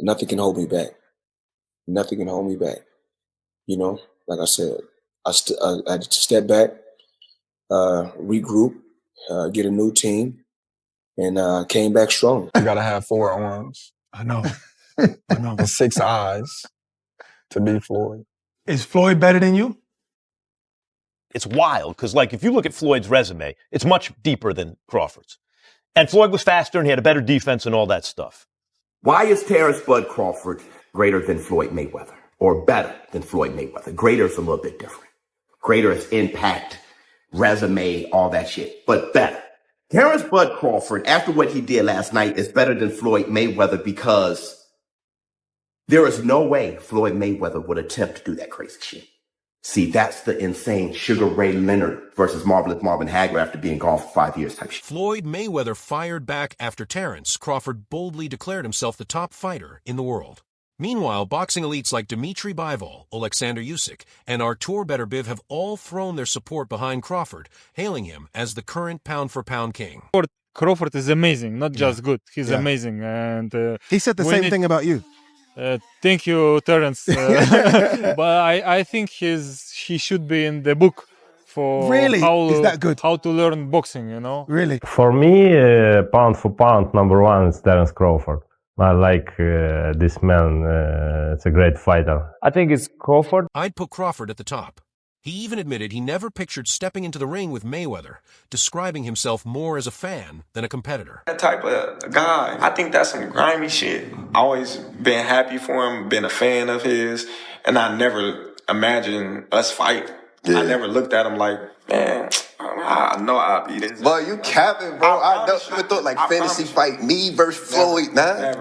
Nothing can hold me back. Nothing can hold me back. You know, like I said, I had to step back, regroup, get a new team, and came back strong. You gotta have 4 arms. I know. I know. And 6 eyes to be Floyd. Is Floyd better than you? It's wild because, like, if you look at Floyd's resume, it's much deeper than Crawford's. And Floyd was faster and he had a better defense and all that stuff. Why is Terence Bud Crawford greater than Floyd Mayweather? Or better than Floyd Mayweather? Greater is a little bit different. Greater is impact, resume, all that shit. But better. Terence Bud Crawford, after what he did last night, is better than Floyd Mayweather because there is no way Floyd Mayweather would attempt to do that crazy shit. See, that's the insane Sugar Ray Leonard versus Marvelous Marvin Hagler after being gone for 5 years type shit. Floyd Mayweather fired back after Terence Crawford boldly declared himself the top fighter in the world. Meanwhile, boxing elites like Dmitry Bivol, Alexander Usyk, and Artur Beterbiev have all thrown their support behind Crawford, hailing him as the current pound-for-pound king. Crawford is amazing, not just good. He's amazing, and he said the same thing about you. Thank you, Terence. But I think he should be in the book for really? Is that good? How to learn boxing, you know? Really? For me, pound for pound, number 1 is Terence Crawford. I like this man. It's a great fighter. I think it's Crawford. I'd put Crawford at the top. He even admitted he never pictured stepping into the ring with Mayweather, describing himself more as a fan than a competitor. That type of guy, I think that's some grimy shit. Always been happy for him, been a fan of his, and I never imagined us fight. Yeah. I never looked at him like, man, I know I'll be this. Boy, you capping, bro. I never thought like fantasy fight me versus Floyd, nah.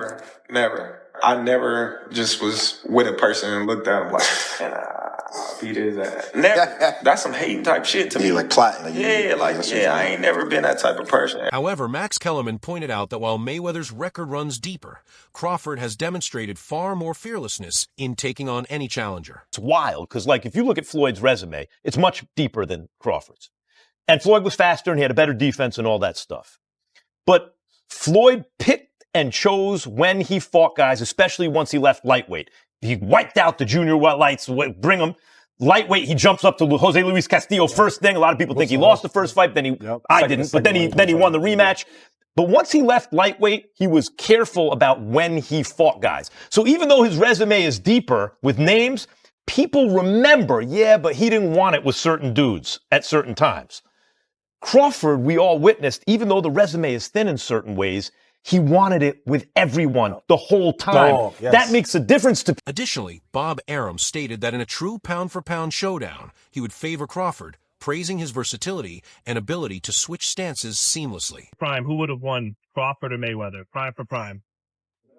Never. I never just was with a person and looked at him like, man, I'll beat his ass. Never. That's some hating type shit to me. Like plotting. I ain't never been that type of person. However, Max Kellerman pointed out that while Mayweather's record runs deeper, Crawford has demonstrated far more fearlessness in taking on any challenger. It's wild because, like, if you look at Floyd's resume, it's much deeper than Crawford's. And Floyd was faster and he had a better defense and all that stuff. But Floyd picked and chose when he fought guys, especially once he left lightweight. He wiped out the junior lights, bring him. Lightweight, he jumps up to Jose Luis Castillo first thing. A lot of people think he lost the first fight, then I didn't, but then he won the rematch. But once he left lightweight, he was careful about when he fought guys. So even though his resume is deeper with names, people remember, but he didn't want it with certain dudes at certain times. Crawford, we all witnessed, even though the resume is thin in certain ways, he wanted it with everyone the whole time. Yes. That makes a difference to... Additionally, Bob Arum stated that in a true pound-for-pound showdown, he would favor Crawford, praising his versatility and ability to switch stances seamlessly. Prime, who would have won, Crawford or Mayweather? Prime for prime.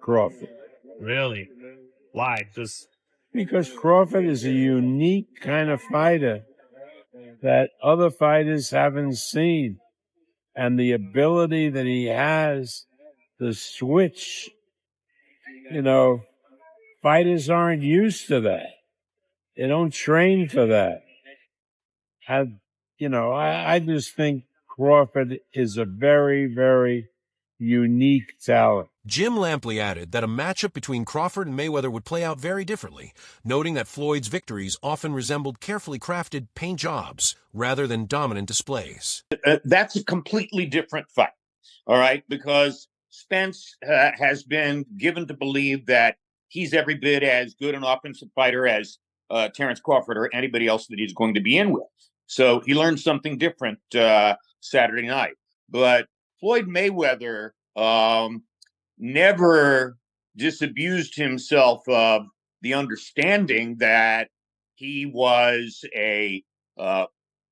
Crawford. Really? Why? Just... Because Crawford is a unique kind of fighter that other fighters haven't seen. And the ability that he has to switch, fighters aren't used to that. They don't train for that. I just think Crawford is a very, very unique talent. Jim Lampley added that a matchup between Crawford and Mayweather would play out very differently, noting that Floyd's victories often resembled carefully crafted paint jobs rather than dominant displays. That's a completely different fight, all right, because Spence has been given to believe that he's every bit as good an offensive fighter as Terence Crawford or anybody else that he's going to be in with. So he learned something different Saturday night. But Floyd Mayweather never disabused himself of the understanding that he was a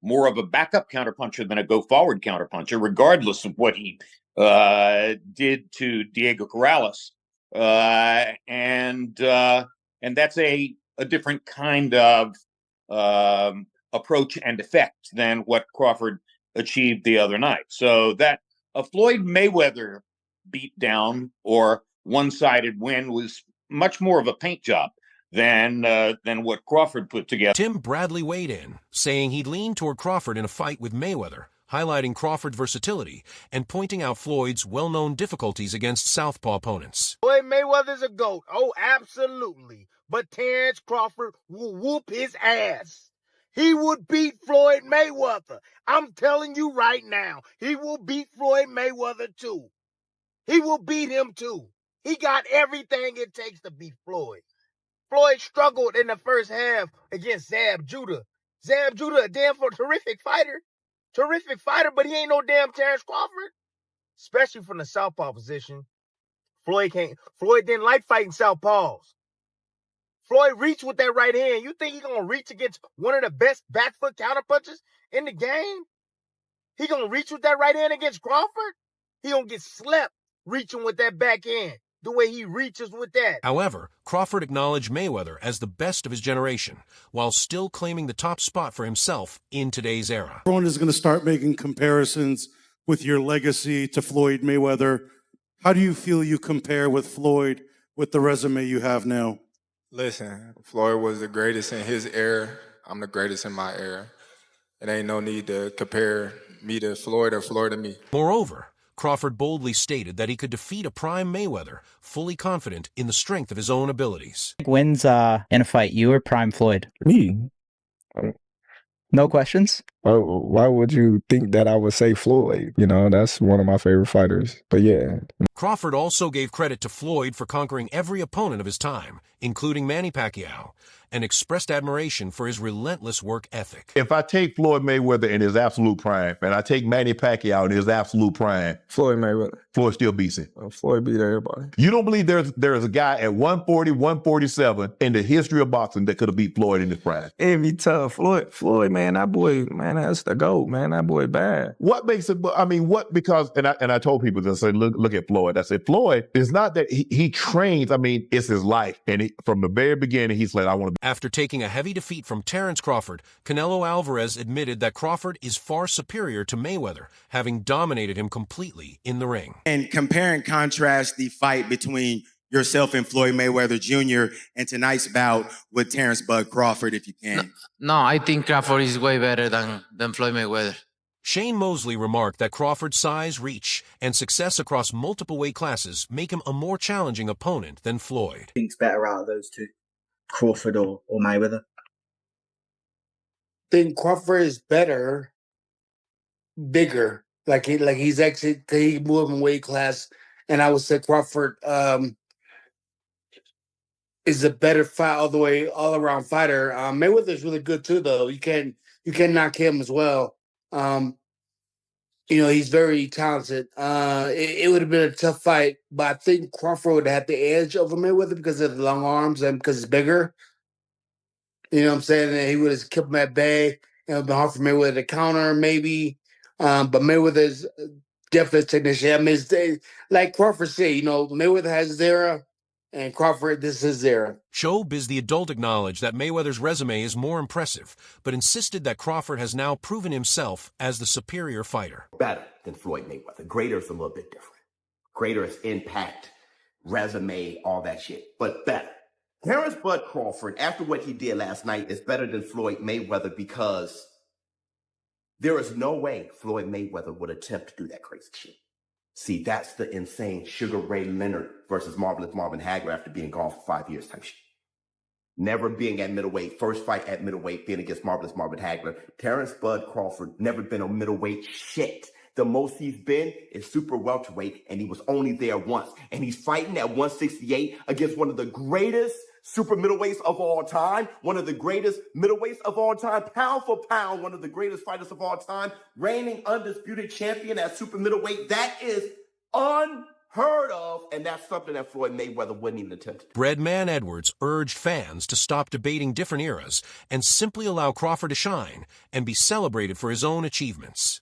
more of a backup counterpuncher than a go-forward counterpuncher, regardless of what he did to Diego Corrales. And that's a different kind of approach and effect than what Crawford achieved the other night. So that a Floyd Mayweather beatdown or one-sided win was much more of a paint job than what Crawford put together. Tim Bradley weighed in, saying he'd lean toward Crawford in a fight with Mayweather, highlighting Crawford's versatility and pointing out Floyd's well-known difficulties against southpaw opponents. Floyd Mayweather's a GOAT. Oh, absolutely. But Terence Crawford will whoop his ass. He would beat Floyd Mayweather. I'm telling you right now, he will beat Floyd Mayweather too. He will beat him too. He got everything it takes to beat Floyd. Floyd struggled in the first half against Zab Judah. Zab Judah, a damn terrific fighter. Terrific fighter, but he ain't no damn Terence Crawford. Especially from the southpaw position. Floyd didn't like fighting southpaws. Floyd reached with that right hand. You think he's going to reach against one of the best back foot counterpunchers in the game? He going to reach with that right hand against Crawford? He going to get slept reaching with that back hand, the way he reaches with that. However, Crawford acknowledged Mayweather as the best of his generation, while still claiming the top spot for himself in today's era. Everyone is going to start making comparisons with your legacy to Floyd Mayweather. How do you feel you compare with Floyd with the resume you have now? Listen, Floyd was the greatest in his era. I'm the greatest in my era. It ain't no need to compare me to Floyd or Floyd to me. Moreover, Crawford boldly stated that he could defeat a prime Mayweather, fully confident in the strength of his own abilities. Wins in a fight, you or prime Floyd? Me. No questions? Why would you think that I would say Floyd? You know, that's one of my favorite fighters. But yeah. Crawford also gave credit to Floyd for conquering every opponent of his time, including Manny Pacquiao, and expressed admiration for his relentless work ethic. If I take Floyd Mayweather in his absolute prime, and I take Manny Pacquiao in his absolute prime, Floyd Mayweather. Floyd still beats him. Floyd beat everybody. You don't believe there's a guy at 140, 147 in the history of boxing that could have beat Floyd in his prime? It'd be tough. Floyd, man, that boy, man, that's the GOAT, man. That boy bad. What makes it, I mean, because, and I told people this, I said, look at Floyd. I said, Floyd, it's not that he trains, I mean, it's his life. And from the very beginning, he's like, I want to. After taking a heavy defeat from Terence Crawford, Canelo Alvarez admitted that Crawford is far superior to Mayweather, having dominated him completely in the ring. And compare and contrast the fight between yourself and Floyd Mayweather Jr. and tonight's bout with Terence Bud Crawford, if you can. No, I think Crawford is way better than Floyd Mayweather. Shane Mosley remarked that Crawford's size, reach, and success across multiple weight classes make him a more challenging opponent than Floyd. Think's better out of those two, Crawford or Mayweather? I think Crawford is better, bigger. Like he's actually, he moved in weight class, and I would say Crawford is a better fight all around fighter. Mayweather is really good too, though. You can knock him as well. You know, he's very talented. It would have been a tough fight, but I think Crawford would have had the edge over Mayweather because of the long arms and because he's bigger. You know what I'm saying? And he would have kept him at bay. It would have been hard for Mayweather to counter, maybe. But Mayweather's definitely a technician. I mean, like Crawford said, you know, Mayweather has his era, and Crawford, this is his era. Showbiz the adult acknowledged that Mayweather's resume is more impressive, but insisted that Crawford has now proven himself as the superior fighter. Better than Floyd Mayweather. Greater is a little bit different. Greater is impact, resume, all that shit, but better. Terence Bud Crawford, after what he did last night, is better than Floyd Mayweather because there is no way Floyd Mayweather would attempt to do that crazy shit. See, that's the insane Sugar Ray Leonard versus Marvelous Marvin Hagler after being gone for 5 years type shit. Never being at middleweight, first fight at middleweight, being against Marvelous Marvin Hagler. Terence Bud Crawford, never been on middleweight shit. The most he's been is super welterweight, and he was only there once. And he's fighting at 168 against one of the greatest super middleweights of all time, one of the greatest middleweights of all time, pound for pound, one of the greatest fighters of all time, reigning undisputed champion at super middleweight. That is unheard of, and that's something that Floyd Mayweather wouldn't even attempt. Breadman Edwards urged fans to stop debating different eras and simply allow Crawford to shine and be celebrated for his own achievements.